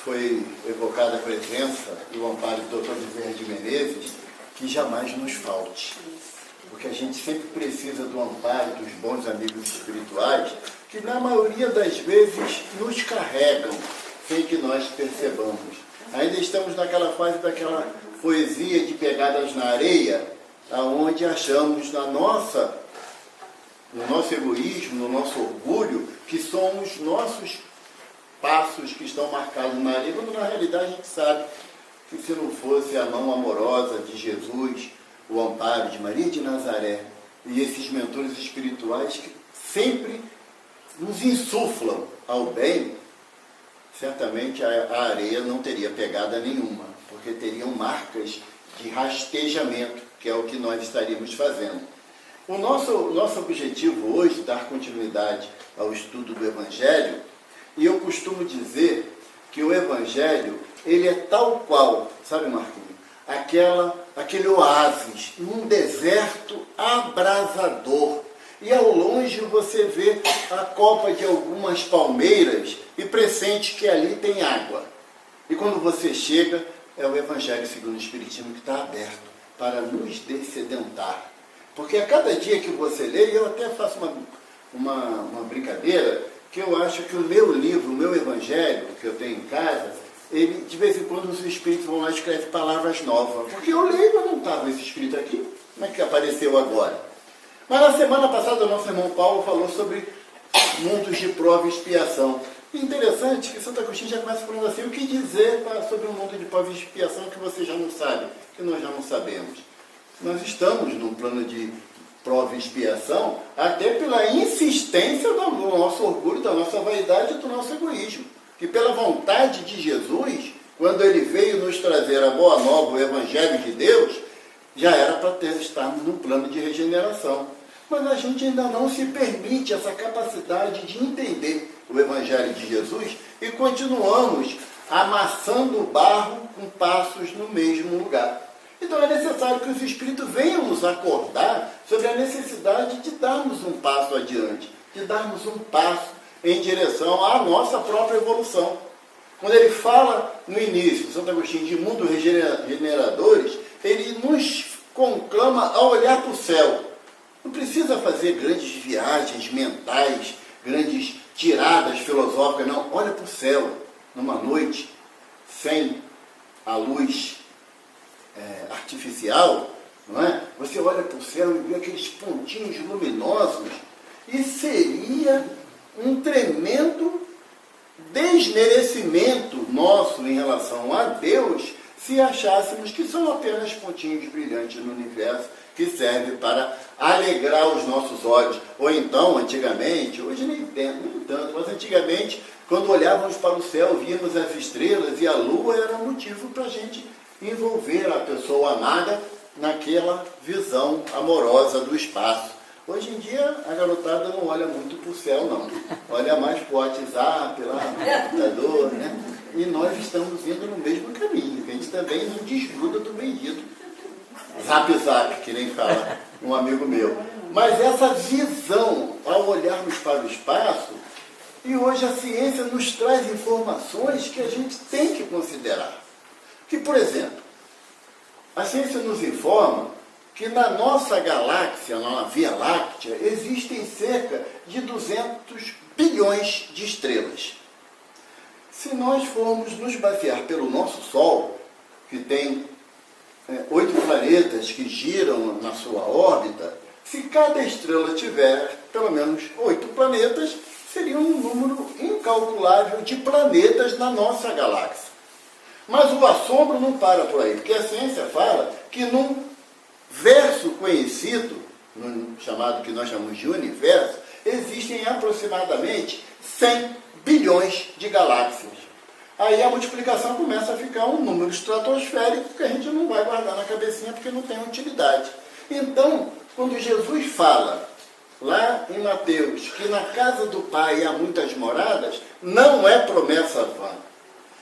foi evocada a presença e o amparo do Dr. Bezerra de Menezes, que jamais nos falte. Porque a gente sempre precisa do amparo dos bons amigos espirituais, que na maioria das vezes nos carregam, sem que nós percebamos. Ainda estamos naquela fase daquela poesia de pegadas na areia, aonde achamos no nosso egoísmo, no nosso orgulho, que somos nossos passos que estão marcados na areia, quando na realidade a gente sabe que se não fosse a mão amorosa de Jesus, o amparo de Maria de Nazaré e esses mentores espirituais que sempre nos insuflam ao bem, certamente a areia não teria pegada nenhuma, porque teriam marcas de rastejamento, que é o que nós estaríamos fazendo. O nosso objetivo hoje é dar continuidade ao estudo do Evangelho, e eu costumo dizer que o Evangelho, ele é tal qual, sabe, Marquinhos, aquele oásis num deserto abrasador. E ao longe você vê a copa de algumas palmeiras e pressente que ali tem água. E quando você chega, é o Evangelho segundo o Espiritismo que está aberto para nos dessedentar. Porque a cada dia que você lê, e eu até faço uma brincadeira, que eu acho que o meu livro, o meu Evangelho, que eu tenho em casa, ele, de vez em quando os espíritos vão lá e escrevem palavras novas. Porque eu leio, mas não estava esse escrito aqui. Como é que apareceu agora? Mas na semana passada o nosso irmão Paulo falou sobre mundos de prova e expiação. E interessante que Santo Agostinho já começa falando assim, o que dizer sobre o mundo de prova e expiação que você já não sabe, que nós já não sabemos. Nós estamos num plano de prova e expiação, até pela insistência do nosso orgulho, da nossa vaidade e do nosso egoísmo. Que pela vontade de Jesus, quando ele veio nos trazer a boa nova, o Evangelho de Deus, já era para estarmos num plano de regeneração. Mas a gente ainda não se permite essa capacidade de entender o Evangelho de Jesus e continuamos amassando o barro com passos no mesmo lugar. Então é necessário que os Espíritos venham nos acordar sobre a necessidade de darmos um passo adiante, de darmos um passo em direção à nossa própria evolução. Quando ele fala no início, Santo Agostinho, de mundos regeneradores, ele nos conclama a olhar para o céu. Não precisa fazer grandes viagens mentais, grandes tiradas filosóficas, não. Olha para o céu, numa noite, sem a luz artificial, não é? Você olha para o céu e vê aqueles pontinhos luminosos, e seria um tremendo desmerecimento nosso em relação a Deus se achássemos que são apenas pontinhos brilhantes no universo que servem para alegrar os nossos olhos. Ou então, antigamente, hoje nem tanto, mas antigamente, quando olhávamos para o céu, víamos as estrelas e a lua era motivo para a gente envolver a pessoa amada naquela visão amorosa do espaço. Hoje em dia, a garotada não olha muito para o céu, não. Olha mais para o WhatsApp, lá no computador, né? E nós estamos indo no mesmo caminho, que a gente também não desgruda do bendito Zap, que nem fala um amigo meu. Mas essa visão, ao olharmos para o espaço, e hoje a ciência nos traz informações que a gente tem que considerar. Que, por exemplo, a ciência nos informa que na nossa galáxia, na Via Láctea, existem cerca de 200 bilhões de estrelas. Se nós formos nos basear pelo nosso Sol, que tem 8 planetas que giram na sua órbita, se cada estrela tiver pelo menos 8 planetas, seria um número incalculável de planetas na nossa galáxia. Mas o assombro não para por aí, porque a ciência fala que num verso conhecido, chamado que nós chamamos de universo, existem aproximadamente 100 bilhões de galáxias. Aí a multiplicação começa a ficar um número estratosférico que a gente não vai guardar na cabecinha porque não tem utilidade. Então, quando Jesus fala lá em Mateus que na casa do Pai há muitas moradas, não é promessa vã.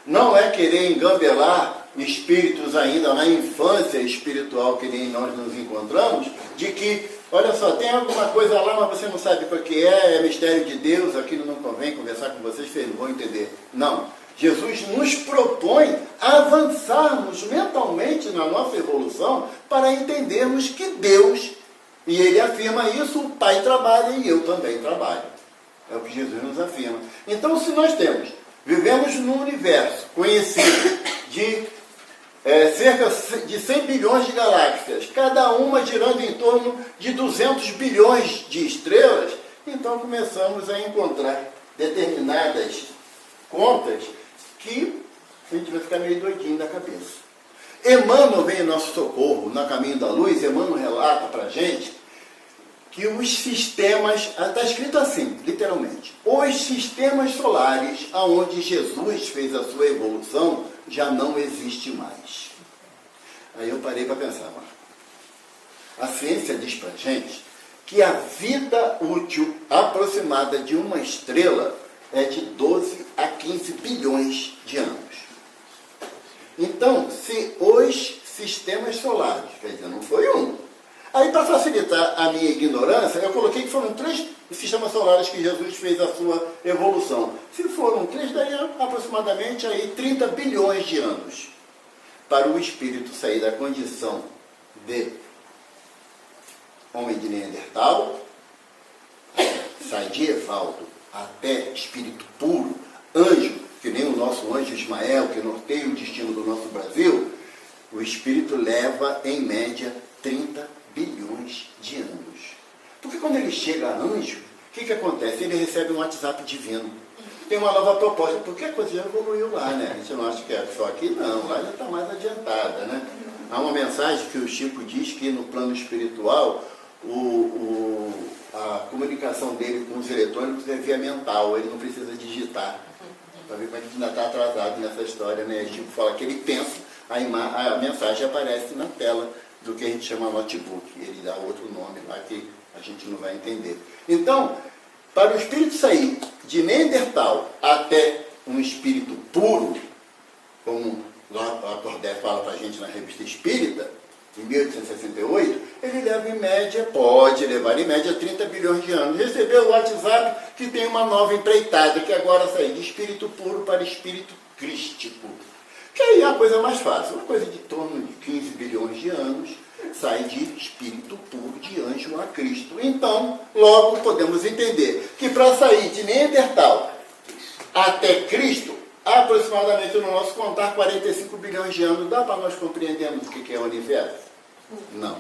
Não é querer engambelar espíritos ainda na infância espiritual que nem nós nos encontramos, de que, olha só, tem alguma coisa lá, mas você não sabe o que é mistério de Deus, aquilo não convém conversar com vocês não vão entender. Não. Jesus nos propõe a avançarmos mentalmente na nossa evolução para entendermos que Deus, e ele afirma isso, o Pai trabalha e eu também trabalho. É o que Jesus nos afirma. Então, se nós vivemos num universo conhecido de cerca de 100 bilhões de galáxias, cada uma girando em torno de 200 bilhões de estrelas, então começamos a encontrar determinadas contas que a gente vai ficar meio doidinho da cabeça. Emmanuel vem em nosso socorro, no Caminho da Luz. Emmanuel relata para a gente que os sistemas, está escrito assim, literalmente, os sistemas solares aonde Jesus fez a sua evolução já não existe mais. Aí eu parei para pensar, Marco. A ciência diz para a gente que a vida útil aproximada de uma estrela é de 12 a 15 bilhões de anos. Então, se os sistemas solares, quer dizer, não foi um. Aí, para facilitar a minha ignorância, eu coloquei que foram 3 sistemas solares que Jesus fez a sua evolução. Se foram 3, daí aproximadamente aí 30 bilhões de anos para o espírito sair da condição de homem de Neandertal, sai de Evaldo até espírito puro, anjo, que nem o nosso anjo Ismael, que norteia o destino do nosso Brasil. O espírito leva, em média, 30 bilhões de anos. Porque quando ele chega a anjo, o que acontece? Ele recebe um WhatsApp divino. Tem uma nova proposta, porque a coisa já evoluiu lá, né? A gente não acha que é só aqui, não. Lá já está mais adiantada, né? Há uma mensagem que o Chico diz que no plano espiritual, a comunicação dele com os eletrônicos é via mental, ele não precisa digitar. Para ver como a gente ainda está atrasado nessa história, né? O Chico fala que ele pensa, a mensagem aparece na tela do que a gente chama notebook. Ele dá outro nome lá que a gente não vai entender. Então, para o espírito sair de Neandertal até um espírito puro, como a Kardec fala para a gente na Revista Espírita, em 1868, ele leva em média, pode levar em média 30 bilhões de anos. Recebeu o WhatsApp que tem uma nova empreitada, que agora sai de espírito puro para espírito crístico. Que aí é a coisa mais fácil, uma coisa de torno de 15 bilhões de anos, sai de espírito puro de anjo a Cristo. Então, logo podemos entender que para sair de Neandertal até Cristo, aproximadamente no nosso contar 45 bilhões de anos, dá para nós compreendermos o que é o universo? Não.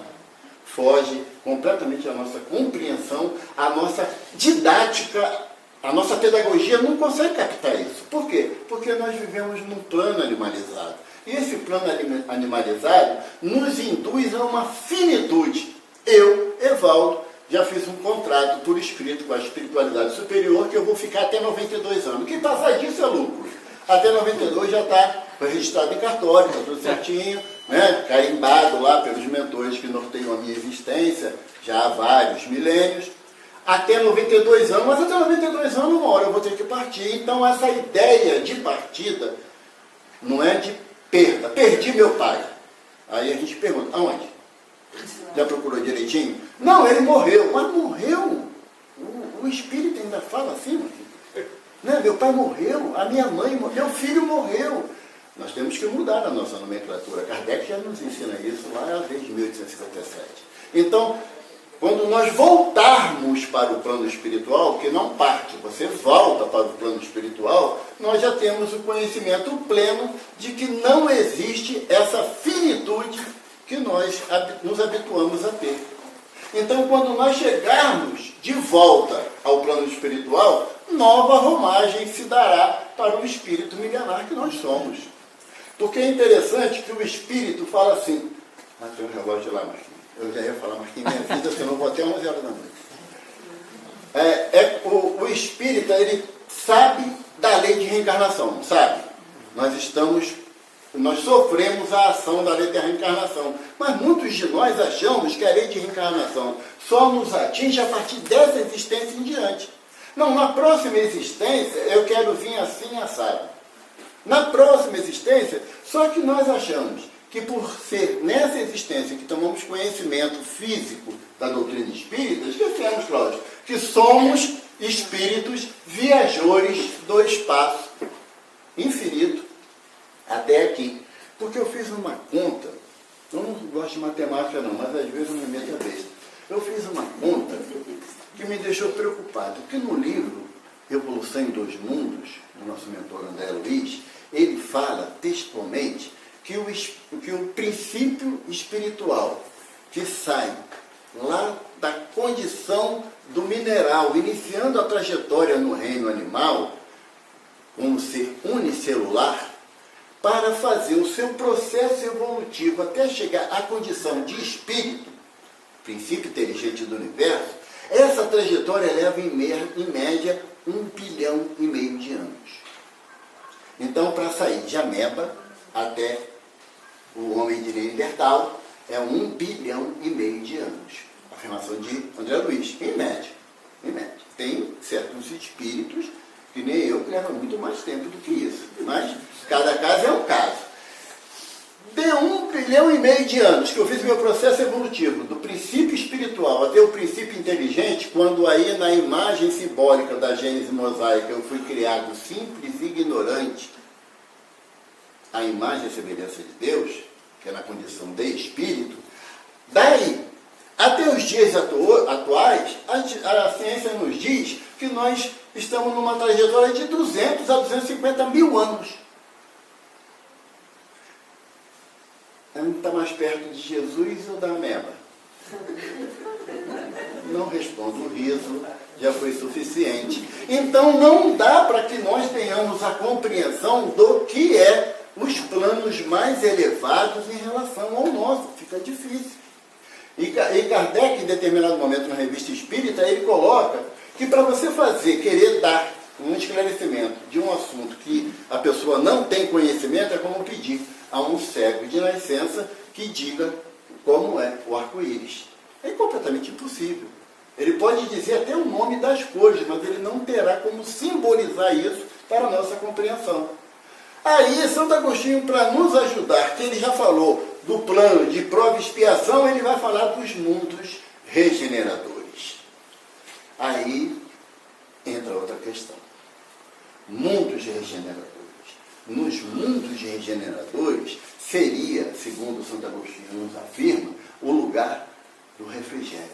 Foge completamente a nossa compreensão, a nossa didática, a nossa pedagogia não consegue captar isso. Por quê? Porque nós vivemos num plano animalizado. E esse plano animalizado nos induz a uma finitude. Eu, Evaldo, já fiz um contrato por escrito com a espiritualidade superior que eu vou ficar até 92 anos. Quem passar disso é lucro. Até 92 já está registrado em cartório, está tudo certinho, né? Carimbado lá pelos mentores que norteiam a minha existência já há vários milênios. Até 92 anos, mas até 92 anos, uma hora eu vou ter que partir. Então, essa ideia de partida não é de perda. Perdi meu pai. Aí a gente pergunta, aonde? Já procurou direitinho? Não, ele morreu. Mas morreu? O espírito ainda fala assim, meu filho. Né? Meu pai morreu, a minha mãe morreu, meu filho morreu. Nós temos que mudar a nossa nomenclatura. Kardec já nos ensina isso lá desde 1857. Então, quando nós voltarmos para o plano espiritual, que não parte, você volta para o plano espiritual, nós já temos o conhecimento pleno de que não existe essa finitude que nós nos habituamos a ter. Então, quando nós chegarmos de volta ao plano espiritual, nova romagem se dará para o espírito milenar que nós somos. Porque é interessante que o espírito fala assim, tem um relógio lá, Marquinhos. Eu já ia falar, Marquinhos, minha vida, senão eu vou até 11 horas da noite. O espírita, ele sabe da lei de reencarnação, não sabe? Nós sofremos a ação da lei de reencarnação. Mas muitos de nós achamos que a lei de reencarnação só nos atinge a partir dessa existência em diante. Não, na próxima existência eu quero vir assim assado. Na próxima existência, só que nós achamos que por ser nessa existência que tomamos conhecimento físico da doutrina espírita, esquecemos, Cláudio, que somos espíritos viajores do espaço. infinito até aqui. Porque eu fiz uma conta, eu não gosto de matemática não, mas às vezes eu me meto a besta. Eu fiz uma conta que me deixou preocupado, porque no livro Revolução em Dois Mundos, do nosso mentor André Luiz, ele fala textualmente que o princípio espiritual que sai lá da condição do mineral, iniciando a trajetória no reino animal, como ser unicelular, para fazer o seu processo evolutivo até chegar à condição de espírito, princípio inteligente do universo, essa trajetória leva em média 1,5 bilhão de anos. Então, para sair de ameba até o homem de Neandertal, é 1,5 bilhão de anos. Afirmação de André Luiz, em média. Em média. Tem certos espíritos, que nem eu, que levam muito mais tempo do que isso. Mas cada caso é um caso. De 1,5 bilhão de anos que eu fiz meu processo evolutivo, do princípio espiritual até o princípio inteligente, quando aí na imagem simbólica da Gênese mosaica eu fui criado simples e ignorante, a imagem e semelhança de Deus, que é na condição de espírito, daí até os dias atuais, a ciência nos diz que nós estamos numa trajetória de 200 a 250 mil anos. A gente está mais perto de Jesus ou da ameba? Não respondo, o riso já foi suficiente. Então não dá para que nós tenhamos a compreensão do que é os planos mais elevados em relação ao nosso. Fica difícil. E Kardec, em determinado momento na Revista Espírita, ele coloca que para você querer dar um esclarecimento de um assunto que a pessoa não tem conhecimento, é como pedir a um cego de nascença que diga como é o arco-íris. É completamente impossível. Ele pode dizer até o nome das cores, mas ele não terá como simbolizar isso para a nossa compreensão. Aí, Santo Agostinho, para nos ajudar, que ele já falou do plano de prova e expiação, ele vai falar dos mundos regeneradores. Aí entra outra questão. Mundos regeneradores. Nos mundos regeneradores seria, segundo Santo Agostinho nos afirma, o lugar do refrigério,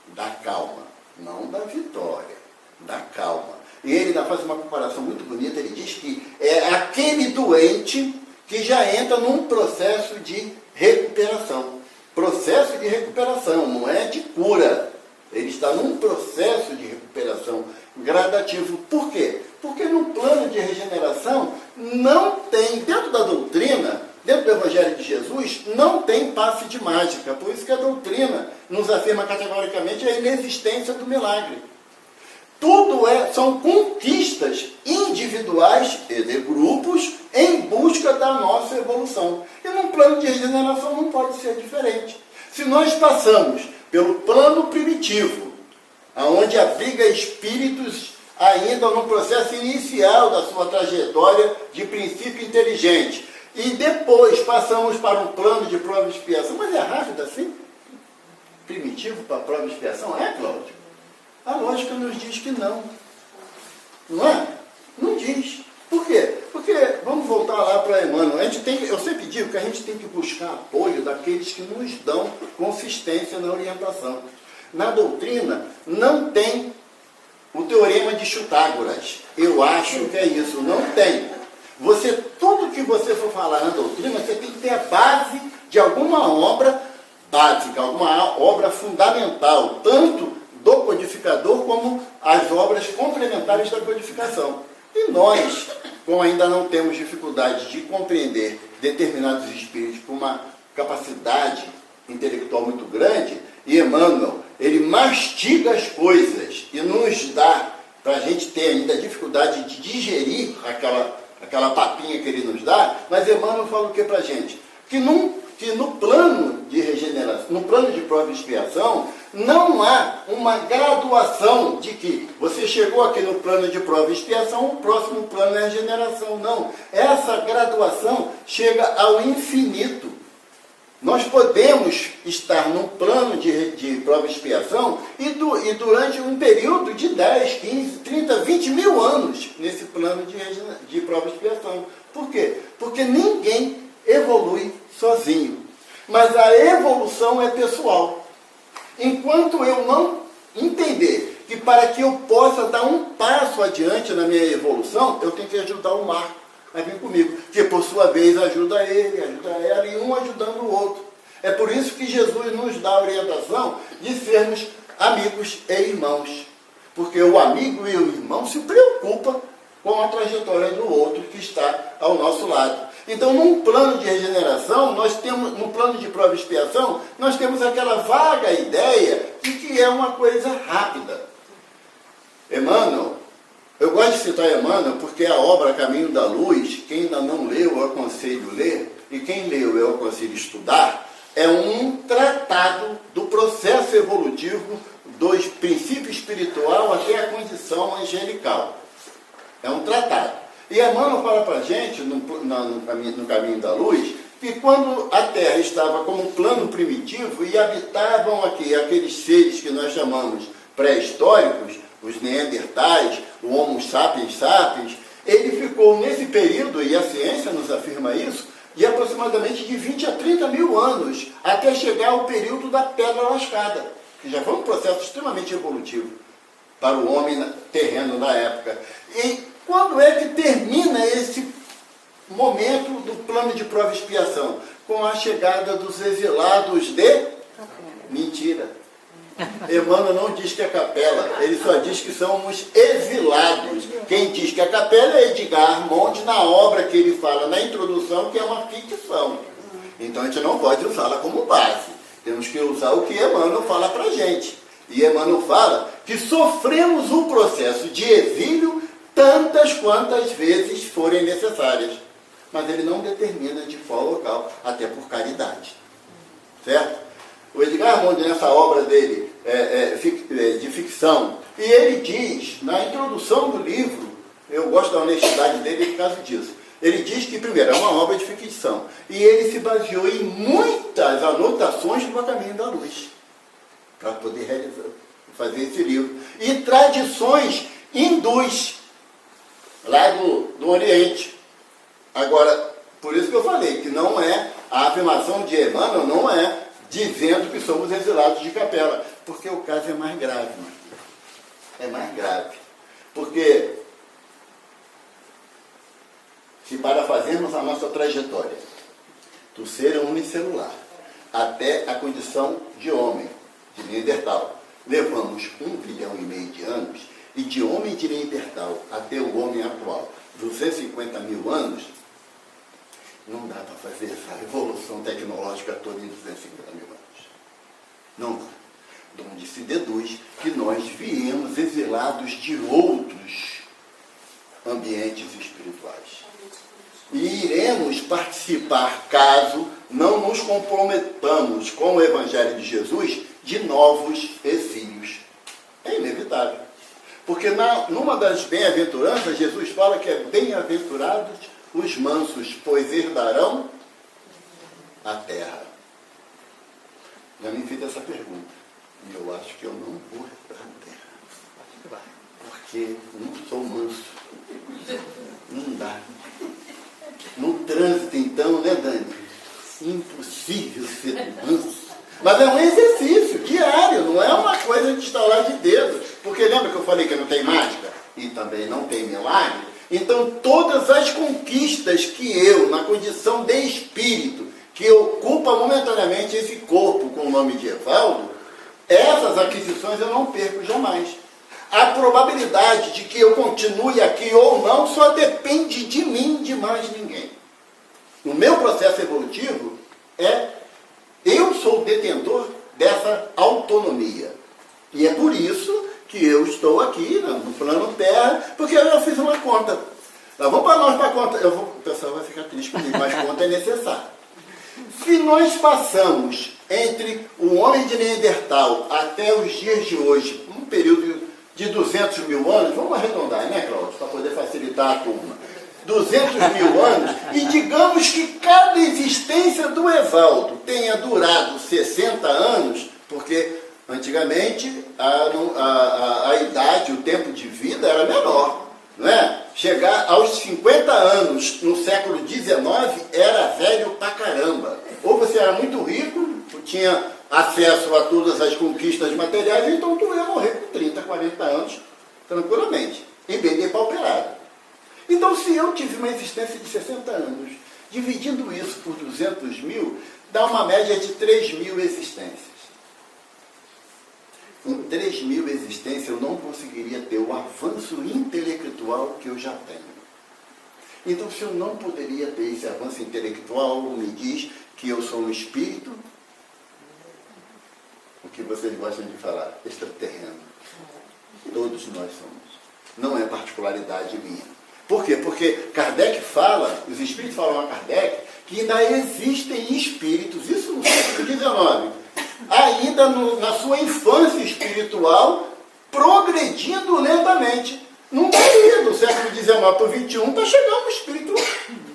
da calma, não da vitória, da calma. E ele ainda faz uma comparação muito bonita, ele diz que é aquele doente que já entra num processo de recuperação. Processo de recuperação, não é de cura. Ele está num processo de recuperação gradativo. Por quê? Porque no plano de regeneração não tem, dentro da doutrina, dentro do Evangelho de Jesus, não tem passe de mágica. Por isso que a doutrina nos afirma categoricamente a inexistência do milagre. Tudo são conquistas individuais e de grupos em busca da nossa evolução. E num plano de regeneração não pode ser diferente. Se nós passamos pelo plano primitivo, onde abriga espíritos ainda no processo inicial da sua trajetória de princípio inteligente, e depois passamos para um plano de prova e expiação, mas é rápido assim? Primitivo para prova e expiação? É, Cláudio? A lógica nos diz que não. Não é? Não diz. Por quê? Porque, vamos voltar lá para Emmanuel, eu sempre digo que a gente tem que buscar apoio daqueles que nos dão consistência na orientação. Na doutrina, não tem o teorema de Chutágoras. Eu acho que é isso. Não tem. Tudo que você for falar na doutrina, você tem que ter a base de alguma obra básica, alguma obra fundamental, tanto do codificador como as obras complementares da codificação. E nós, como ainda não temos dificuldade de compreender determinados espíritos com uma capacidade intelectual muito grande, e Emmanuel, ele mastiga as coisas e nos dá, para a gente ter ainda dificuldade de digerir aquela papinha que ele nos dá, mas Emmanuel fala o que para a gente? Que no plano de regeneração, no plano de prova e expiação, não há uma graduação de que você chegou aqui no plano de prova e expiação, o próximo plano é a regeneração. Não. Essa graduação chega ao infinito. Nós podemos estar num plano de prova e expiação e durante um período de 10, 15, 30, 20 mil anos nesse plano de prova e expiação. Por quê? Porque ninguém evolui sozinho. Mas a evolução é pessoal. Enquanto eu não entender que para que eu possa dar um passo adiante na minha evolução, eu tenho que ajudar o Marco a vir comigo, que por sua vez ajuda ele, ajuda ela, e um ajudando o outro. É por isso que Jesus nos dá a orientação de sermos amigos e irmãos. Porque o amigo e o irmão se preocupam com a trajetória do outro que está ao nosso lado. Então, num plano de regeneração, no plano de prova e expiação, nós temos aquela vaga ideia de que é uma coisa rápida. Emmanuel, eu gosto de citar Emmanuel porque a obra Caminho da Luz, quem ainda não leu, eu aconselho ler, e quem leu, eu aconselho estudar, é um tratado do processo evolutivo dos princípios espiritual até a condição angelical. É um tratado. E Emmanuel fala para a gente, no Caminho da Luz, que quando a Terra estava como um plano primitivo e habitavam aqui aqueles seres que nós chamamos pré-históricos, os neandertais, o Homo sapiens sapiens, ele ficou nesse período, e a ciência nos afirma isso, de aproximadamente de 20 a 30 mil anos, até chegar ao período da Pedra Lascada, que já foi um processo extremamente evolutivo para o homem terreno na época. E quando é que termina esse momento do plano de prova e expiação? Com a chegada dos exilados de... Mentira. Emmanuel não diz que é capela, ele só diz que somos exilados. Quem diz que é capela é Edgar Armond, na obra que ele fala na introdução, que é uma ficção. Então a gente não pode usá-la como base. Temos que usar o que Emmanuel fala para a gente. E Emmanuel fala que sofremos um processo de exílio tantas quantas vezes forem necessárias. Mas ele não determina de qual local, até por caridade. Certo? O Edgar Armond, nessa obra dele de ficção, e ele diz, na introdução do livro, eu gosto da honestidade dele por causa disso, ele diz que, primeiro, é uma obra de ficção, e ele se baseou em muitas anotações do Caminho da Luz, para poder fazer esse livro. E tradições hindus, lá do Oriente. Agora, por isso que eu falei que não é, a afirmação de Emmanuel não é dizendo que somos exilados de capela, porque o caso é mais grave, é mais grave. Porque, se para fazermos a nossa trajetória do ser unicelular até a condição de homem, de Neandertal, levamos 1,5 bilhão de anos, e de homem de Neandertal até o homem atual, 250 mil anos, não dá para fazer essa revolução tecnológica toda em 250 mil anos. Não dá. De onde se deduz que nós viemos exilados de outros ambientes espirituais. E iremos participar, caso não nos comprometamos com o Evangelho de Jesus, de novos exílios. É inevitável. Porque numa das bem-aventuranças, Jesus fala que é bem-aventurados os mansos, pois herdarão a terra. Já me fiz essa pergunta. E eu acho que eu não vou herdar a terra. Porque não sou manso. Não dá. No trânsito, então, né, Dani? Impossível ser manso. Mas é um exercício diário, não é uma coisa de instalar de dedo. Porque lembra que eu falei que não tem mágica? E também não tem milagre? Então, todas as conquistas que eu, na condição de espírito, que ocupa momentaneamente esse corpo com o nome de Evaldo, essas aquisições eu não perco jamais. A probabilidade de que eu continue aqui ou não só depende de mim, de mais ninguém. No meu processo evolutivo, eu sou o detentor dessa autonomia. E é por isso que eu estou aqui no plano Terra, porque eu fiz uma conta. Vamos para nós para a conta. O pessoal vai ficar triste comigo, mas conta é necessária. Se nós passamos entre o homem de Neandertal até os dias de hoje, um período de 200 mil anos, vamos arredondar, né, Cláudio, para poder facilitar a turma, 200 mil anos, e digamos que cada existência do Evaldo tem tenha durado 60 anos, porque antigamente a idade, o tempo de vida era menor, não é? Chegar aos 50 anos no século XIX era velho pra caramba. Ou você era muito rico, tinha acesso a todas as conquistas materiais, então tu ia morrer com 30, 40 anos, tranquilamente, e bem depauperado. Então, se eu tive uma existência de 60 anos, dividindo isso por 200 mil, dá uma média de 3.000 existências. Em 3.000 existências, eu não conseguiria ter o avanço intelectual que eu já tenho. Então, se eu não poderia ter esse avanço intelectual, me diz que eu sou um espírito, o que vocês gostam de falar, extraterreno. Todos nós somos. Não é particularidade minha. Por quê? Porque Kardec fala, os espíritos falam a Kardec, que ainda existem espíritos, isso no século XIX, ainda na sua infância espiritual, progredindo lentamente. Não daria do século XIX para o XXI para chegar um espírito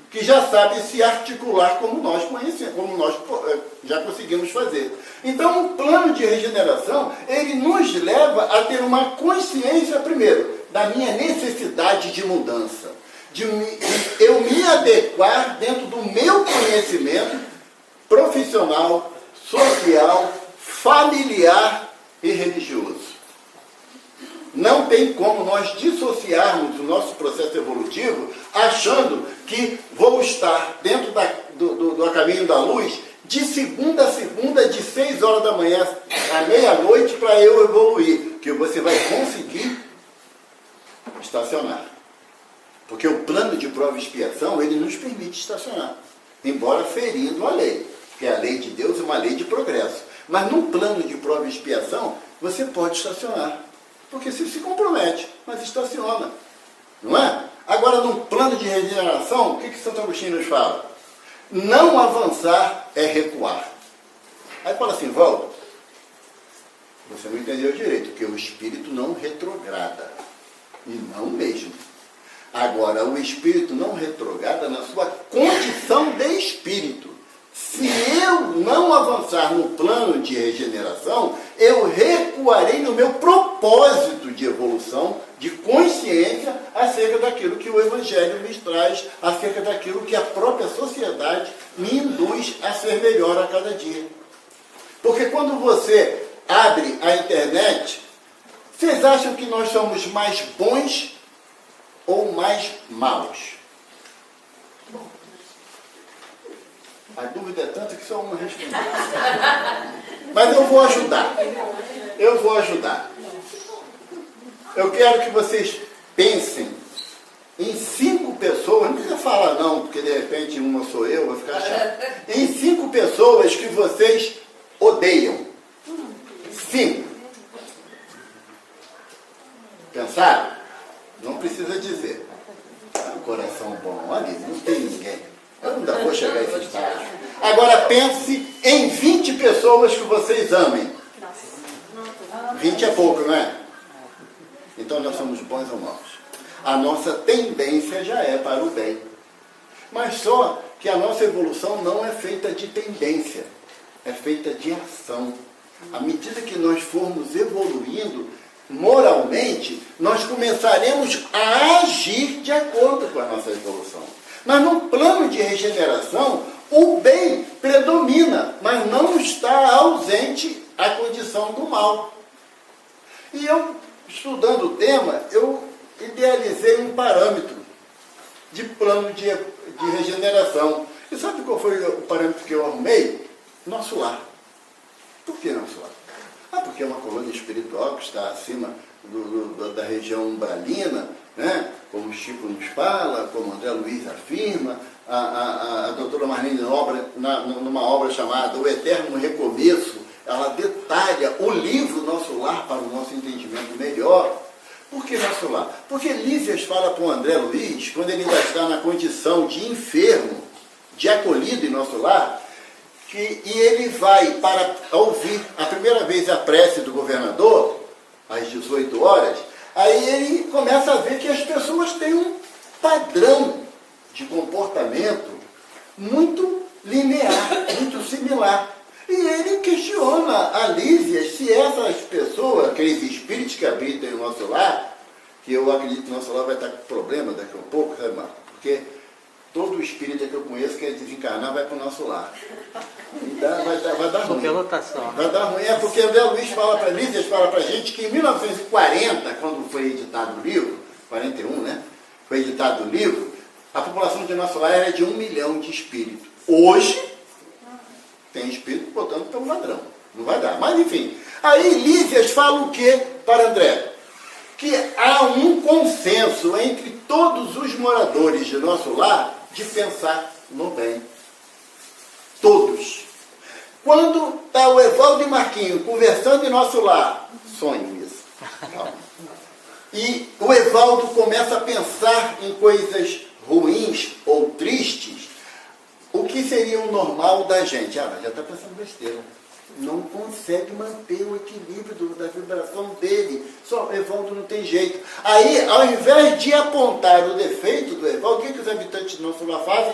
que já sabe se articular como nós conhecemos, como nós já conseguimos fazer. Então, o plano de regeneração, ele nos leva a ter uma consciência, primeiro, da minha necessidade de mudança, de eu me adequar dentro do meu conhecimento profissional, social, familiar e religioso. Não tem como nós dissociarmos o nosso processo evolutivo achando que vou estar dentro do caminho da luz de segunda a segunda, de 6 horas da manhã à meia-noite para eu evoluir, que você vai conseguir estacionar. Porque o plano de prova e expiação, ele nos permite estacionar, embora ferindo a lei, que é a lei de Deus, é uma lei de progresso. Mas no plano de prova e expiação, você pode estacionar. Porque você se compromete, mas estaciona. Não é? Agora, no plano de regeneração, o que Santo Agostinho nos fala? Não avançar é recuar. Aí fala assim, Valdo, você não entendeu direito, porque o espírito não retrograda. E não mesmo. Agora, o espírito não retrograda na sua condição de espírito. Se eu não avançar no plano de regeneração, eu recuarei no meu propósito de evolução, de consciência, acerca daquilo que o Evangelho me traz, acerca daquilo que a própria sociedade me induz a ser melhor a cada dia. Porque quando você abre a internet, vocês acham que nós somos mais bons ou mais maus? A dúvida é tanta que só uma responde. Mas eu vou ajudar. Eu vou ajudar. Eu quero que vocês pensem em 5 pessoas, não precisa falar não, porque de repente uma sou eu, vou ficar chato. Em 5 pessoas que vocês odeiam. 5. Pensaram? Não precisa dizer. Um coração bom, ali, não tem ninguém. Eu ainda vou chegar a esse estágio. Agora pense em 20 pessoas que vocês amem. 20 é pouco, não é? Então nós somos bons ou maus. A nossa tendência já é para o bem. Mas só que a nossa evolução não é feita de tendência. É feita de ação. À medida que nós formos evoluindo moralmente, nós começaremos a agir de acordo com a nossa evolução. Mas no plano de regeneração, o bem predomina, mas não está ausente a condição do mal. E eu, estudando o tema, eu idealizei um parâmetro de plano de regeneração. E sabe qual foi o parâmetro que eu arrumei? Nosso lar. Por que nosso lar? Porque é uma colônia espiritual que está acima da região umbralina, né? Como o Chico nos fala, como André Luiz afirma, a doutora Marlene numa obra chamada O Eterno Recomeço, ela detalha o livro Nosso Lar para o nosso entendimento melhor. Por que Nosso Lar? Porque Lísias fala para o André Luiz, quando ele ainda está na condição de enfermo, de acolhido em Nosso Lar, e ele vai para ouvir a primeira vez a prece do governador, às 18 horas, aí ele começa a ver que as pessoas têm um padrão de comportamento muito linear, muito similar. E ele questiona a Lísias se essas pessoas, aqueles espíritos que habitam em nosso lar, que eu acredito que nosso lar vai estar com problema daqui a pouco, sabe, Marco? Porque todo espírito que eu conheço que é desencarnar vai para o nosso lar. E vai dar ruim. Lotação. Vai dar ruim, porque André Luiz fala para Lísias, fala para a gente que em 1940, quando foi editado o livro, 41, né? Foi editado o livro, a população de nosso lar era de 1 milhão de espíritos. Hoje, tem espírito botando pelo ladrão. Não vai dar. Mas, enfim. Aí, Lísias fala o quê para André? Que há um consenso entre todos os moradores de nosso lar de pensar no bem. Todos. Quando está o Evaldo e Marquinho conversando em nosso lar, sonho isso. Calma. E o Evaldo começa a pensar em coisas ruins ou tristes, o que seria o normal da gente? Já está pensando besteira. Não consegue manter o equilíbrio da vibração dele. Só o Evaldo não tem jeito. Aí, ao invés de apontar o defeito do Evaldo, o que os habitantes do nosso lar fazem?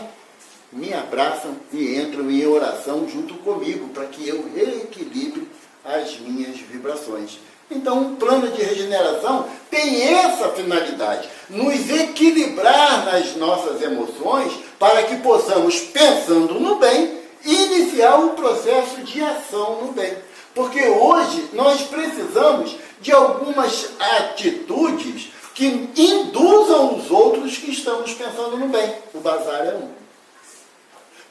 Me abraçam e entram em oração junto comigo, para que eu reequilibre as minhas vibrações. Então, um plano de regeneração tem essa finalidade, nos equilibrar nas nossas emoções, para que possamos, pensando no bem, iniciar o processo de ação no bem. Porque hoje nós precisamos de algumas atitudes que induzam os outros que estamos pensando no bem. O bazar é um.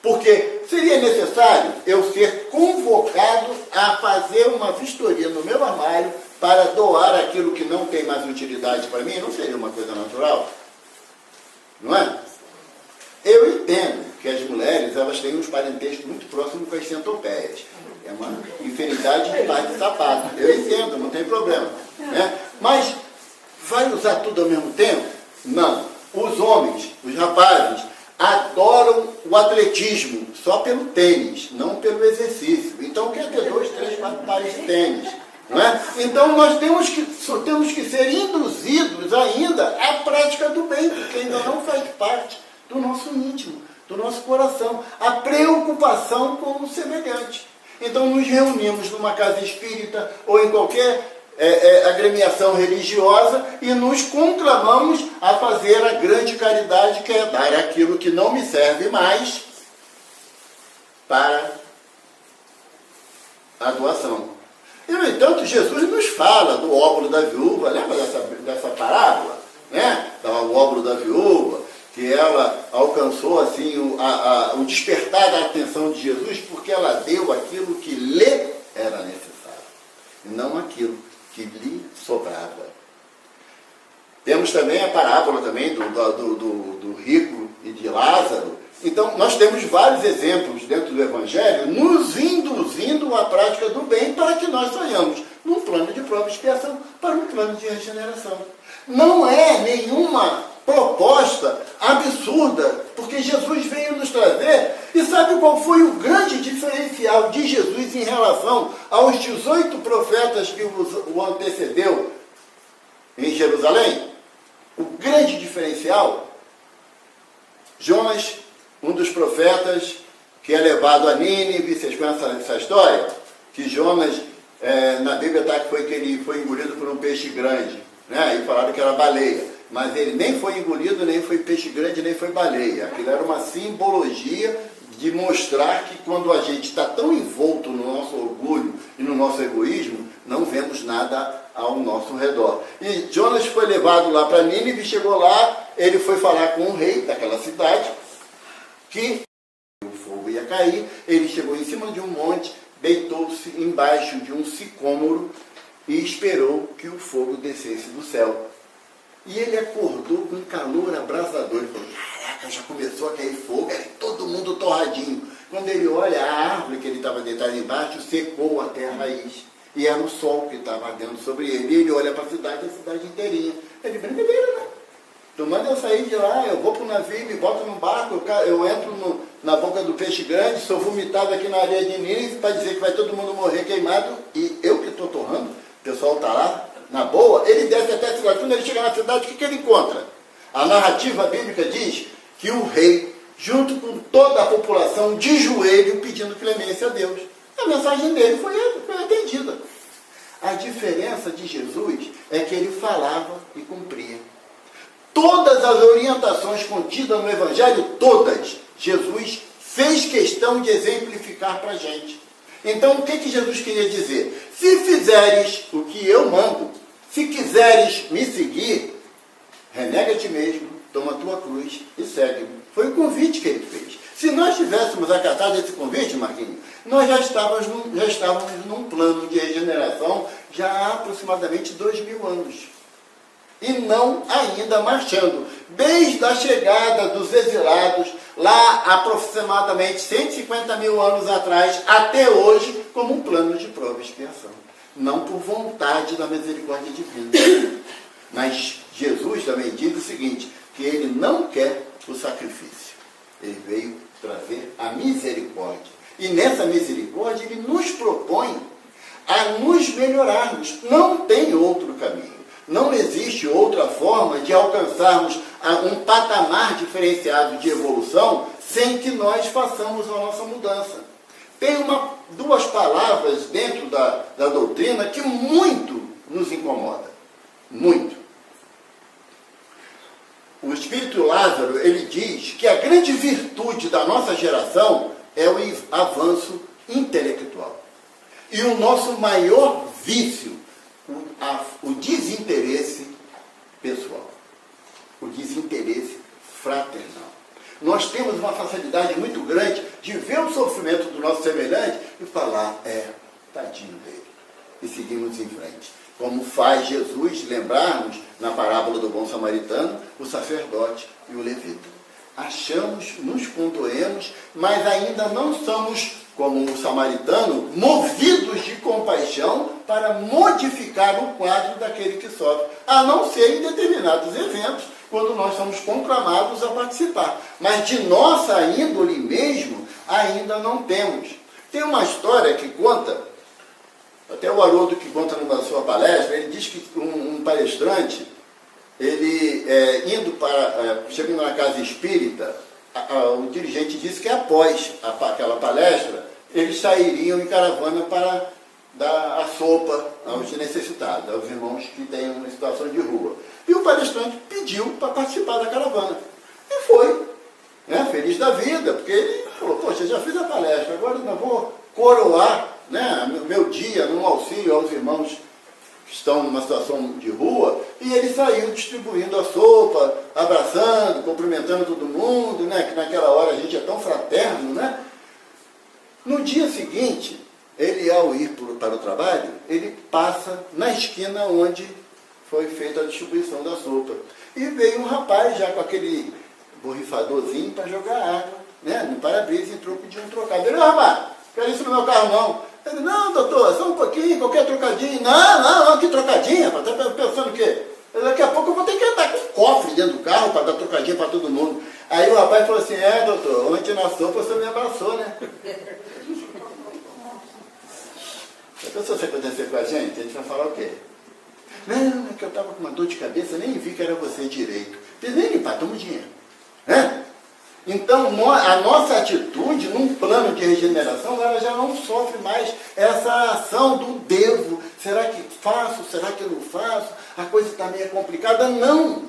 Porque seria necessário eu ser convocado a fazer uma vistoria no meu armário para doar aquilo que não tem mais utilidade para mim? Não seria uma coisa natural? Não é? Eu entendo que as mulheres, elas têm uns parentescos muito próximos com as centopeias. É uma infinidade de par de sapato. Eu entendo, não tem problema. Né? Mas vai usar tudo ao mesmo tempo? Não. Os homens, os rapazes, adoram o atletismo só pelo tênis, não pelo exercício. Então quer ter 2, 3, 4 pares de tênis. Não é? Então nós temos que ser induzidos ainda à prática do bem, porque ainda não faz parte do nosso íntimo, do nosso coração, a preocupação com o semelhante. Então nos reunimos numa casa espírita ou em qualquer agremiação religiosa e nos conclamamos a fazer a grande caridade, que é dar aquilo que não me serve mais para a doação. E, no entanto, Jesus nos fala do óbolo da viúva, lembra dessa parábola? Né? O óbolo da viúva, que ela alcançou assim o despertar da atenção de Jesus, porque ela deu aquilo que lhe era necessário, e não aquilo que lhe sobrava. Temos também a parábola também do rico e de Lázaro. Então, nós temos vários exemplos dentro do Evangelho nos induzindo à prática do bem para que nós sonhamos num plano de prova e expiação para um plano de regeneração. Não é nenhuma proposta absurda, porque Jesus veio nos trazer, e sabe qual foi o grande diferencial de Jesus em relação aos 18 profetas que o antecedeu em Jerusalém? O grande diferencial, Jonas, um dos profetas que é levado a Nínive, vocês conhecem essa história? Que Jonas, na Bíblia está que ele foi engolido por um peixe grande, né? E falaram que era baleia. Mas ele nem foi engolido, nem foi peixe grande, nem foi baleia. Aquilo era uma simbologia de mostrar que quando a gente está tão envolto no nosso orgulho e no nosso egoísmo, não vemos nada ao nosso redor. E Jonas foi levado lá para Nínive, chegou lá, ele foi falar com o rei daquela cidade, que o fogo ia cair, ele chegou em cima de um monte, deitou-se embaixo de um sicômoro e esperou que o fogo descesse do céu. E ele acordou com um calor abrasador. Ele falou, caraca, já começou a cair fogo, era todo mundo torradinho. Quando ele olha, a árvore que ele estava deitado embaixo secou até a raiz. E era o sol que estava ardendo sobre ele. E ele olha para a cidade inteirinha. Ele, brincadeira, né? Tu manda eu sair de lá, eu vou para o navio, me boto num barco, eu entro na boca do peixe grande, sou vomitado aqui na areia de Nínive para dizer que vai todo mundo morrer queimado. E eu que estou torrando, o pessoal está lá, na boa, ele desce até a cidade. Quando ele chega na cidade, o que ele encontra? A narrativa bíblica diz que o rei, junto com toda a população, de joelho, pedindo clemência a Deus. A mensagem dele foi atendida. A diferença de Jesus é que ele falava e cumpria. Todas as orientações contidas no Evangelho, todas, Jesus fez questão de exemplificar para a gente. Então, o que Jesus queria dizer? Se fizeres o que eu mando, se quiseres me seguir, renega a ti mesmo, toma a tua cruz e segue-me. Foi o convite que ele fez. Se nós tivéssemos acatado esse convite, Marquinhos, nós já estávamos num plano de regeneração já há aproximadamente 2000 anos. E não ainda marchando. Desde a chegada dos exilados, lá aproximadamente 150 mil anos atrás, até hoje, como um plano de prova e expiação. Não por vontade da misericórdia divina. Mas Jesus também diz o seguinte, que ele não quer o sacrifício. Ele veio trazer a misericórdia. E nessa misericórdia ele nos propõe a nos melhorarmos. Não tem outro caminho. Não existe outra forma de alcançarmos um patamar diferenciado de evolução sem que nós façamos a nossa mudança. Tem duas palavras dentro da doutrina que muito nos incomoda. Muito. O Espírito Lázaro, ele diz que a grande virtude da nossa geração é o avanço intelectual. E o nosso maior vício, o desinteresse pessoal, o desinteresse fraternal. Nós temos uma facilidade muito grande de ver o sofrimento do nosso semelhante e falar, tadinho dele, e seguimos em frente. Como faz Jesus lembrarmos, na parábola do bom samaritano, o sacerdote e o levita. Achamos, nos condoemos, mas ainda não somos, como o samaritano, movidos de compaixão para modificar o quadro daquele que sofre, a não ser em determinados eventos, quando nós somos conclamados a participar. Mas de nossa índole mesmo, ainda não temos. Tem uma história que conta, até o Haroldo que conta numa sua palestra, ele diz que um palestrante, ele chegando na casa espírita, o dirigente disse que após aquela palestra, eles sairiam em caravana para dar a sopa aos necessitados, aos irmãos que têm uma situação de rua. E o palestrante pediu para participar da caravana. E foi, né, feliz da vida, porque ele falou, poxa, eu já fiz a palestra, agora eu vou coroar, né, meu dia num auxílio aos irmãos que estão numa situação de rua, e ele saiu distribuindo a sopa, abraçando, cumprimentando todo mundo, né, que naquela hora a gente é tão fraterno, né? No dia seguinte, ele, ao ir para o trabalho, ele passa na esquina onde foi feita a distribuição da sopa. E veio um rapaz já com aquele borrifadorzinho para jogar água, né, no para-brisa, em troco de um trocado. Ele, rapaz, quero isso no meu carro não. Ele, não, doutor, só um pouquinho, qualquer trocadinho. Não, que trocadinho, rapaz, tá pensando o quê? Daqui a pouco eu vou ter que andar com um cofre dentro do carro para dar trocadinho para todo mundo. Aí o rapaz falou assim, doutor, ontem na sopa você me abraçou, né? Então, se isso acontecer com a gente vai falar o quê? Não, é que eu estava com uma dor de cabeça, nem vi que era você direito. Fiz nem limpar, toma o dinheiro. Né? Então, a nossa atitude, num plano de regeneração, ela já não sofre mais essa ação do devo. Será que faço? Será que eu não faço? A coisa está meio complicada? Não.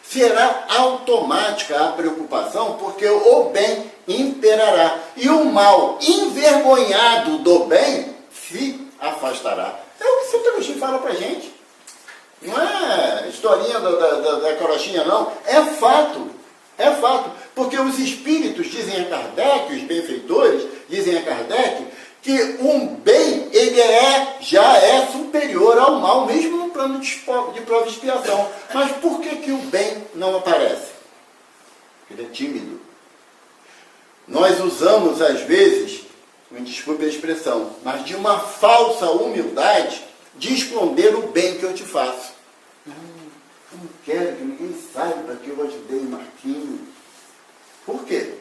Será automática a preocupação, porque o bem imperará. E o mal, envergonhado do bem, se afastará. É o que Santo Agostinho fala para a gente. Não é historinha da carochinha, não. É fato. É fato. Porque os espíritos dizem a Kardec, os benfeitores dizem a Kardec, que um bem, ele já é superior ao mal, mesmo no plano de prova e expiação. Mas por que o bem não aparece? Ele é tímido. Nós usamos, às vezes, me desculpe a expressão, mas de uma falsa humildade de esconder o bem que eu te faço. Eu não quero que ninguém saiba que eu ajudei o Marquinhos. Por quê?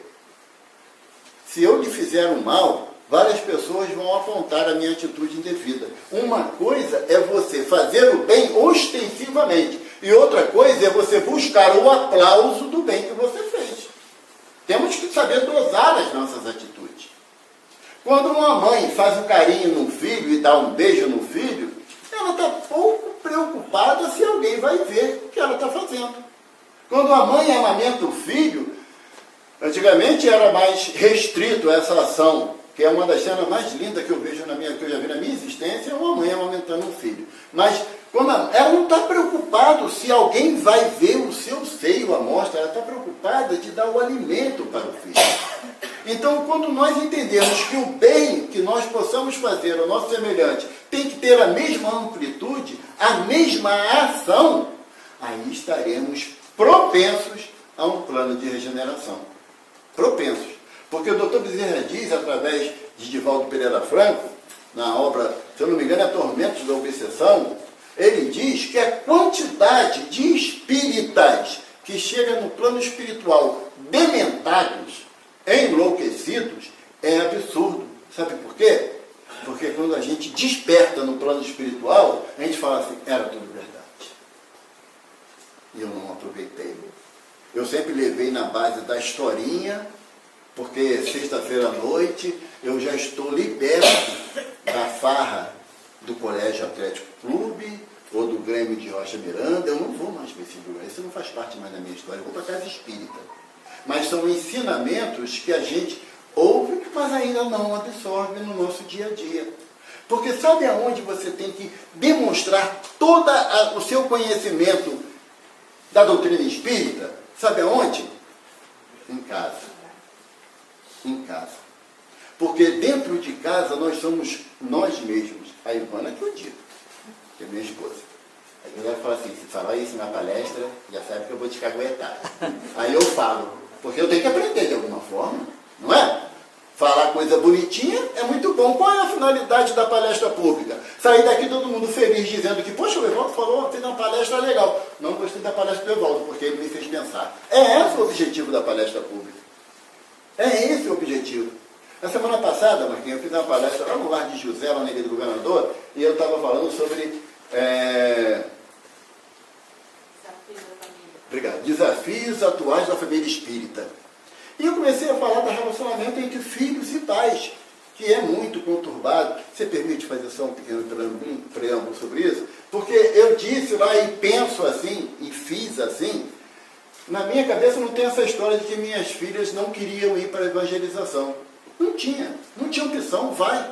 Se eu lhe fizer um mal, várias pessoas vão apontar a minha atitude indevida. Uma coisa é você fazer o bem ostensivamente, e outra coisa é você buscar o aplauso do bem que você fez. Temos que saber dosar as nossas atitudes. Quando uma mãe faz um carinho no filho e dá um beijo no filho, ela está pouco preocupada se alguém vai ver o que ela está fazendo. Quando a mãe amamenta o filho, antigamente era mais restrito essa ação, que é uma das cenas mais lindas que eu vejo que eu já vi na minha existência, é uma mãe amamentando um filho. Mas quando ela não está preocupada se alguém vai ver o seu seio à mostra, ela está preocupada de dar o alimento para o filho. Então, quando nós entendemos que o bem que nós possamos fazer ao nosso semelhante tem que ter a mesma amplitude, a mesma ação, aí estaremos propensos a um plano de regeneração. Propensos. Porque o Dr. Bezerra diz, através de Divaldo Pereira Franco, na obra, se eu não me engano, é Tormentos da Obsessão, ele diz que a quantidade de espíritas que chega no plano espiritual dementados, enlouquecidos, é absurdo. Sabe por quê? Porque quando a gente desperta no plano espiritual, a gente fala assim, era tudo verdade. E eu não aproveitei. Eu sempre levei na base da historinha, porque sexta-feira à noite eu já estou liberto da farra do Colégio Atlético Clube ou do Grêmio de Rocha Miranda. Eu não vou mais para esse lugar, isso não faz parte mais da minha história, eu vou para a casa espírita. Mas são ensinamentos que a gente ouve, mas ainda não absorve no nosso dia a dia. Porque sabe aonde você tem que demonstrar todo o seu conhecimento da doutrina espírita? Sabe aonde? Em casa. Em casa. Porque dentro de casa nós somos nós mesmos. A Ivana que eu digo, que é minha esposa. Aí ela fala assim, se falar isso na palestra, já sabe que eu vou te caguetar. Aí eu falo, porque eu tenho que aprender de alguma forma, não é? Falar coisa bonitinha é muito bom. Qual é a finalidade da palestra pública? Sair daqui todo mundo feliz dizendo que, poxa, o Evaldo falou, fez uma palestra legal. Não gostei da palestra do Evaldo, porque ele me fez pensar. É esse o objetivo da palestra pública. É esse o objetivo. Na semana passada, Marquinhos, eu fiz uma palestra lá no Lar de José, lá na Ilha do Governador, e eu estava falando sobre desafios atuais da família espírita. E eu comecei a falar do relacionamento entre filhos e pais, que é muito conturbado. Você permite fazer só um pequeno preâmbulo sobre isso? Porque eu disse lá e penso assim, e fiz assim. Na minha cabeça não tem essa história de que minhas filhas não queriam ir para a evangelização. Não tinha opção, vai.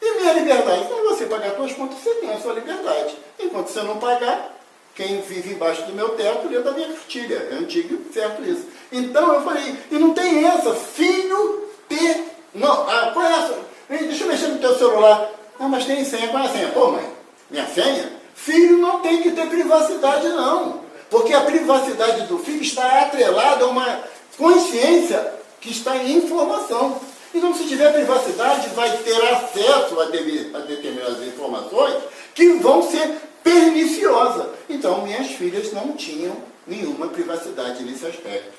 E minha liberdade? Quando você pagar suas contas, você tem a sua liberdade. Enquanto você não pagar, quem vive embaixo do meu teto lê da minha cartilha. É antigo e certo isso. Então eu falei, e não tem essa, filho ter... Não, qual é essa? Deixa eu mexer no teu celular. Não, mas tem senha, qual é a senha? Pô, mãe, minha senha? Filho não tem que ter privacidade, não. Porque a privacidade do filho está atrelada a uma consciência que está em informação. Então, se tiver privacidade, vai ter acesso a determinadas informações que vão ser perniciosas. Então, minhas filhas não tinham nenhuma privacidade nesse aspecto.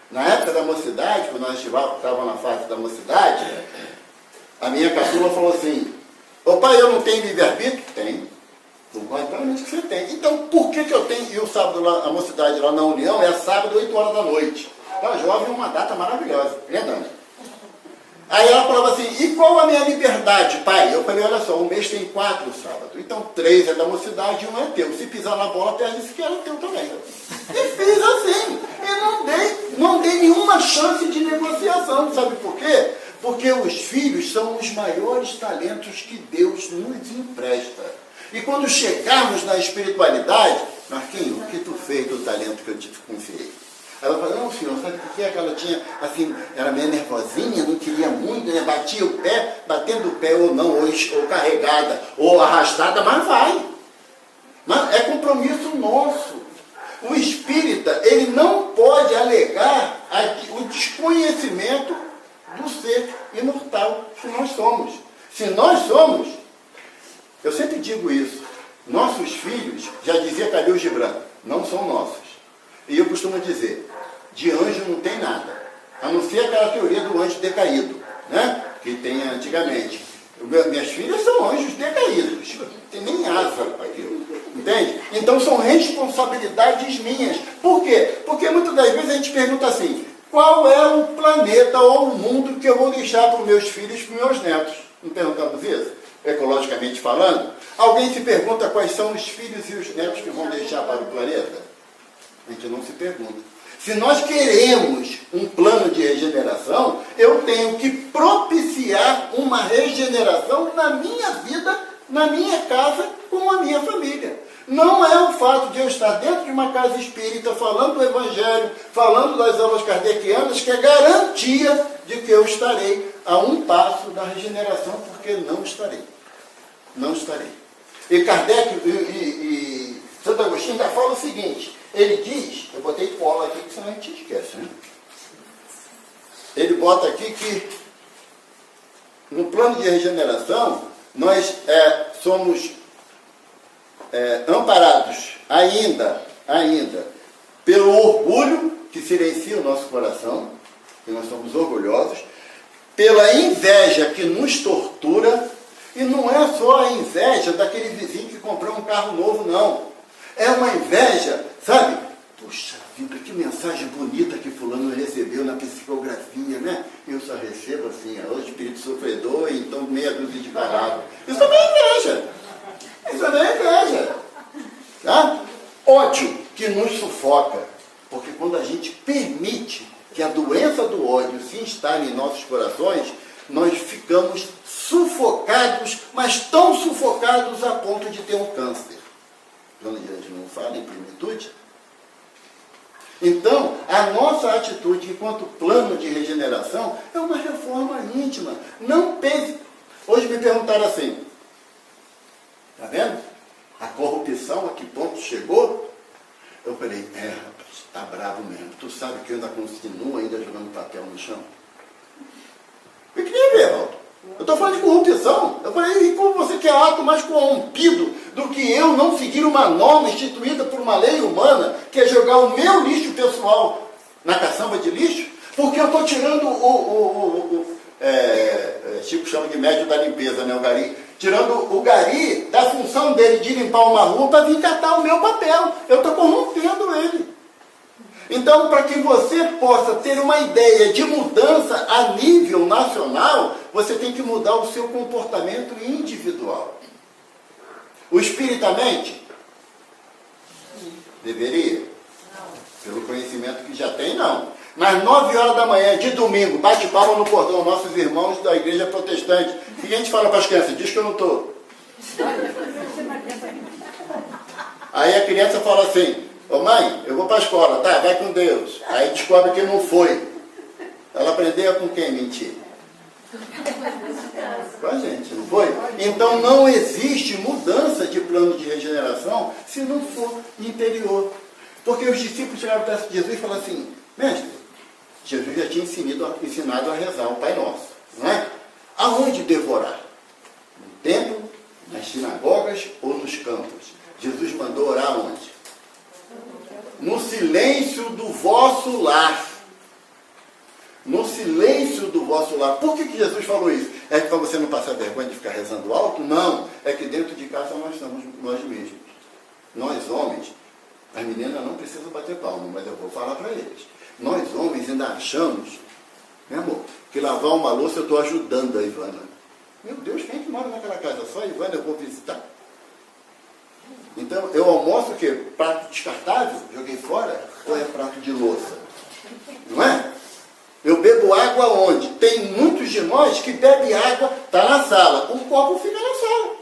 Na época da mocidade, quando nós estávamos na fase da mocidade, a minha caçula falou assim, ô pai, eu não tenho livre-arbítrio? Tem. Claramente que você tem. Então, por que eu tenho? E o sábado, lá, a mocidade lá na União, é sábado, 8 horas da noite. Para jovem é uma data maravilhosa. Verdade. Aí ela falava assim, e qual a minha liberdade, pai? Eu falei, olha só, o mês tem 4 sábados. Então 3 é da mocidade e 1 é teu. Se pisar na bola, perde esse que era teu também. E fiz assim. E não dei nenhuma chance de negociação. Sabe por quê? Porque os filhos são os maiores talentos que Deus nos empresta. E quando chegarmos na espiritualidade, Marquinhos, o que tu fez do talento que eu te confiei? Ela falou, não, senhor, sabe por que ela tinha, assim, era meio nervosinha, não queria muito, né? Batia o pé, batendo o pé ou não, ou carregada, ou arrastada, mas vai. Mas é compromisso nosso. O espírita, ele não pode alegar o desconhecimento do ser imortal que nós somos. Se nós somos, eu sempre digo isso, nossos filhos, já dizia Khalil Gibran, não são nossos. E eu costumo dizer, de anjo não tem nada, a não ser aquela teoria do anjo decaído, né? Que tem antigamente. Minhas filhas são anjos decaídos, não tem nem asa para aquilo, entende? Então são responsabilidades minhas. Por quê? Porque muitas das vezes a gente pergunta assim, qual é o planeta ou o mundo que eu vou deixar para os meus filhos e para os meus netos. Não perguntamos isso? Ecologicamente falando, alguém se pergunta quais são os filhos e os netos que vão deixar para o planeta? A gente não se pergunta. Se nós queremos um plano de regeneração, eu tenho que propiciar uma regeneração na minha vida, na minha casa, com a minha família. Não é o fato de eu estar dentro de uma casa espírita, falando do Evangelho, falando das aulas kardecianas, que é garantia de que eu estarei a um passo da regeneração, porque não estarei. Não estarei. E Kardec e Santo Agostinho ainda fala o seguinte, ele diz, eu botei cola aqui, que senão a gente esquece, né? Ele bota aqui que no plano de regeneração, nós somos amparados ainda, pelo orgulho que silencia o nosso coração, que nós somos orgulhosos, pela inveja que nos tortura, e não é só a inveja daquele vizinho que comprou um carro novo, não. É uma inveja, sabe? Puxa vida, que mensagem bonita que fulano recebeu na psicografia, né? Eu só recebo assim, o espírito sofredor, e então meia dúzia de palavras. Isso também é inveja. Isso também é inveja. Tá? Ódio que nos sufoca. Porque quando a gente permite que a doença do ódio se instale em nossos corações, nós ficamos sufocados, mas tão sufocados a ponto de ter um câncer. Quando a gente não fala em plenitude. Então, a nossa atitude enquanto plano de regeneração é uma reforma íntima. Não pense. Hoje me perguntaram assim, está vendo? A corrupção a que ponto chegou? Eu falei, rapaz, está bravo mesmo. Tu sabe que eu ainda continuo jogando papel no chão? Eu queria ver, Valdo. Eu estou falando de corrupção. Eu falei, e como você quer ato mais corrompido do que eu não seguir uma norma instituída por uma lei humana, que é jogar o meu lixo pessoal na caçamba de lixo? Porque eu estou tirando Chico chama de médio da limpeza, né, o gari. Tirando o gari da função dele de limpar uma rua para vir catar o meu papel. Eu estou corrompendo ele. Então, para que você possa ter uma ideia de mudança a nível nacional, você tem que mudar o seu comportamento individual. O espiritamente? Deveria? Não. Pelo conhecimento que já tem, não. Mas 9 horas da manhã, de domingo, bate palma no portão, nossos irmãos da igreja protestante. O que a gente fala para as crianças? Diz que eu não estou. Aí a criança fala assim, ô mãe, eu vou para a escola, tá, vai com Deus. Aí descobre que não foi. Ela aprendeu com quem mentir? Com a gente, não foi? Então não existe mudança de plano de regeneração se não for interior. Porque os discípulos chegaram perto de Jesus e falaram assim, mestre, Jesus já tinha ensinado a rezar o Pai Nosso, não é? Aonde devorar? No templo, nas sinagogas ou nos campos? Jesus mandou orar onde? No silêncio do vosso lar. No silêncio do vosso lar. Por que Jesus falou isso? É que para você não passar vergonha de ficar rezando alto? Não. É que dentro de casa nós somos nós mesmos. Nós homens, as meninas não precisam bater palma, mas eu vou falar para eles. Nós homens ainda achamos, meu amor, que lavar uma louça eu estou ajudando a Ivana. Meu Deus, quem é que mora naquela casa? Só a Ivana eu vou visitar? Então, eu almoço o quê? Prato descartável? Joguei fora? Ou é prato de louça? Não é? Eu bebo água onde? Tem muitos de nós que bebem água, está na sala. O copo fica na sala.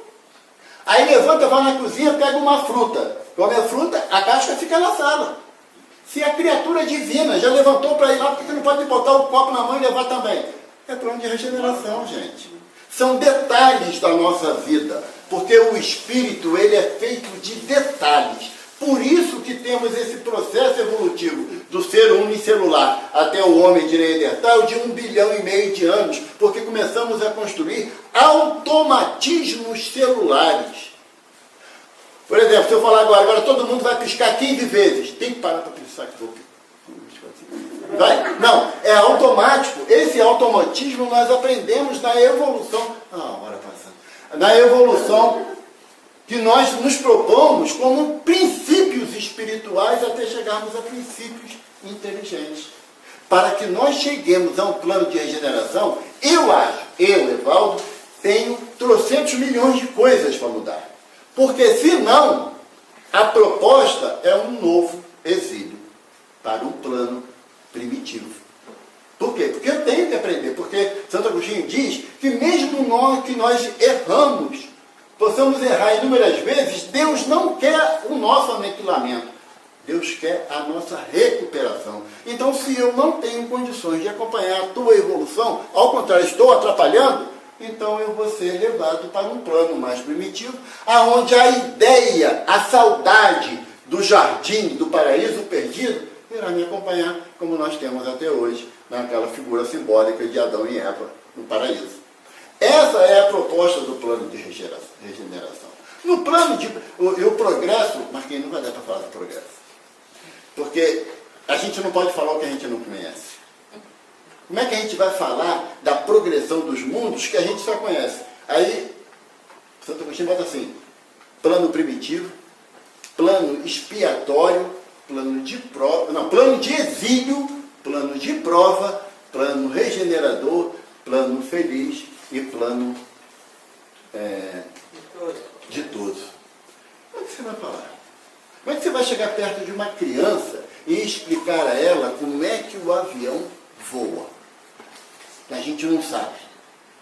Aí levanta, vai na cozinha, pega uma fruta. Come a fruta, a casca fica na sala. Se a criatura divina já levantou para ir lá, por que não pode botar o copo na mão e levar também? É plano de regeneração, gente. São detalhes da nossa vida. Porque o espírito, ele é feito de detalhes. Por isso que temos esse processo evolutivo do ser unicelular até o homem de Neandertal de 1,5 bilhão de anos, porque começamos a construir automatismos celulares. Por exemplo, se eu falar agora todo mundo vai piscar 15 vezes. Tem que parar para piscar que vou piscar. Vai? Não, é automático. Esse automatismo nós aprendemos na evolução. Hora passando. Na evolução que nós nos propomos como princípios espirituais até chegarmos a princípios inteligentes. para que nós cheguemos a um plano de regeneração, eu, Evaldo, tenho trocentos milhões de coisas para mudar. Porque senão, a proposta é um novo exílio para um plano primitivo. Por quê? Porque eu tenho que aprender. Porque Santo Agostinho diz que mesmo que nós erramos, possamos errar inúmeras vezes, Deus não quer o nosso aniquilamento. Deus quer a nossa recuperação. Então, se eu não tenho condições de acompanhar a tua evolução, ao contrário, estou atrapalhando, então eu vou ser levado para um plano mais primitivo, aonde a ideia, a saudade do jardim, do paraíso perdido, irá me acompanhar, como nós temos até hoje, naquela figura simbólica de Adão e Eva no paraíso. Essa é a proposta do plano de regeneração. No plano de... o progresso... Marquinhos, não vai dar para falar do progresso. Porque a gente não pode falar o que a gente não conhece. Como é que a gente vai falar da progressão dos mundos que a gente só conhece? Aí, Santo Agostinho bota assim, plano primitivo, plano expiatório, plano de exílio, plano de prova, plano regenerador, plano feliz e plano de todos. Como é que você vai falar? Como é que você vai chegar perto de uma criança e explicar a ela como é que o avião voa? Que a gente não sabe.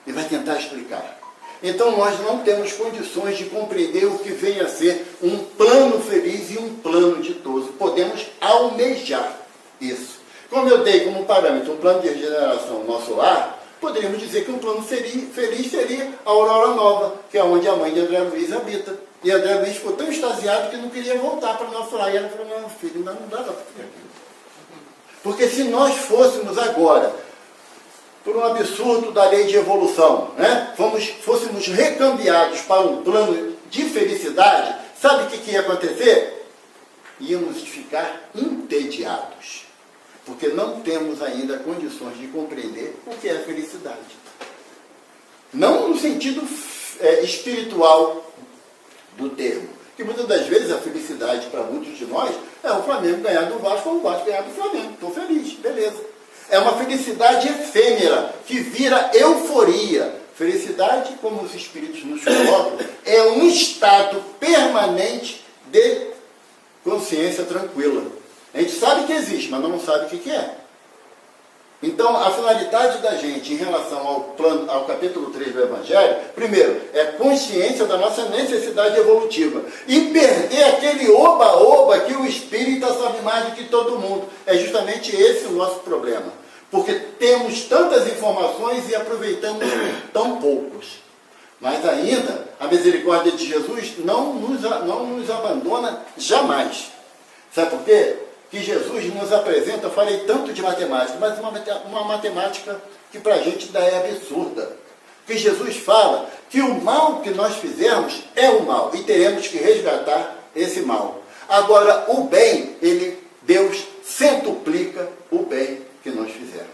E vai tentar explicar. Então nós não temos condições de compreender o que vem a ser um plano feliz e um plano ditoso. Podemos almejar isso. Como eu dei como parâmetro um plano de regeneração no nosso lar, poderíamos dizer que um plano feliz seria a Aurora Nova, que é onde a mãe de André Luiz habita. E André Luiz ficou tão extasiado que não queria voltar para o nosso lar. E ela falou, não, filho, não dá para ficar aqui. Porque se nós fôssemos agora, por um absurdo da lei de evolução, né, fôssemos recambiados para um plano de felicidade, sabe o que ia acontecer? Íamos ficar entediados. Porque não temos ainda condições de compreender o que é felicidade. Não no sentido espiritual do termo. Que muitas das vezes a felicidade para muitos de nós é o Flamengo ganhar do Vasco ou o Vasco ganhar do Flamengo. Estou feliz, beleza. É uma felicidade efêmera, que vira euforia. Felicidade, como os espíritos nos colocam, é um estado permanente de consciência tranquila. A gente sabe que existe, mas não sabe o que é. Então, a finalidade da gente em relação ao capítulo 3 do Evangelho, primeiro, é consciência da nossa necessidade evolutiva. E perder aquele oba-oba que o espírita sabe mais do que todo mundo. É justamente esse o nosso problema. Porque temos tantas informações e aproveitamos tão poucos. Mas ainda, a misericórdia de Jesus não nos abandona jamais. Sabe por quê? Que Jesus nos apresenta, eu falei tanto de matemática, mas uma matemática que para a gente ainda é absurda. Que Jesus fala que o mal que nós fizermos é o mal e teremos que resgatar esse mal. Agora, o bem, Deus centuplica o bem que nós fizermos.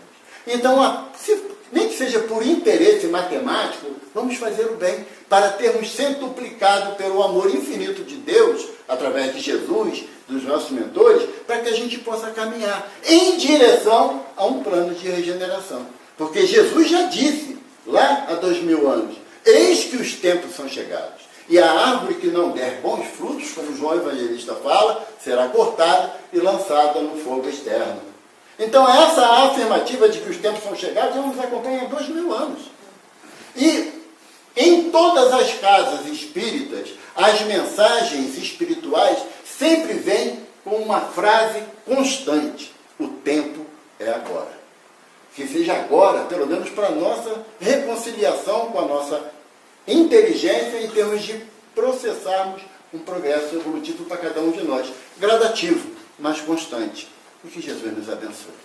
Então, nem que seja por interesse matemático, vamos fazer o bem para termos centuplicado pelo amor infinito de Deus, através de Jesus, dos nossos mentores, para que a gente possa caminhar em direção a um plano de regeneração. Porque Jesus já disse, lá há 2000 anos, eis que os tempos são chegados, e a árvore que não der bons frutos, como João Evangelista fala, será cortada e lançada no fogo externo. Então essa afirmativa de que os tempos são chegados já nos acompanha há 2000 anos. E em todas as casas espíritas, as mensagens espirituais sempre vêm com uma frase constante: o tempo é agora. Que seja agora, pelo menos para a nossa reconciliação com a nossa inteligência em termos de processarmos um progresso evolutivo para cada um de nós. Gradativo, mas constante. E que Jesus nos abençoe.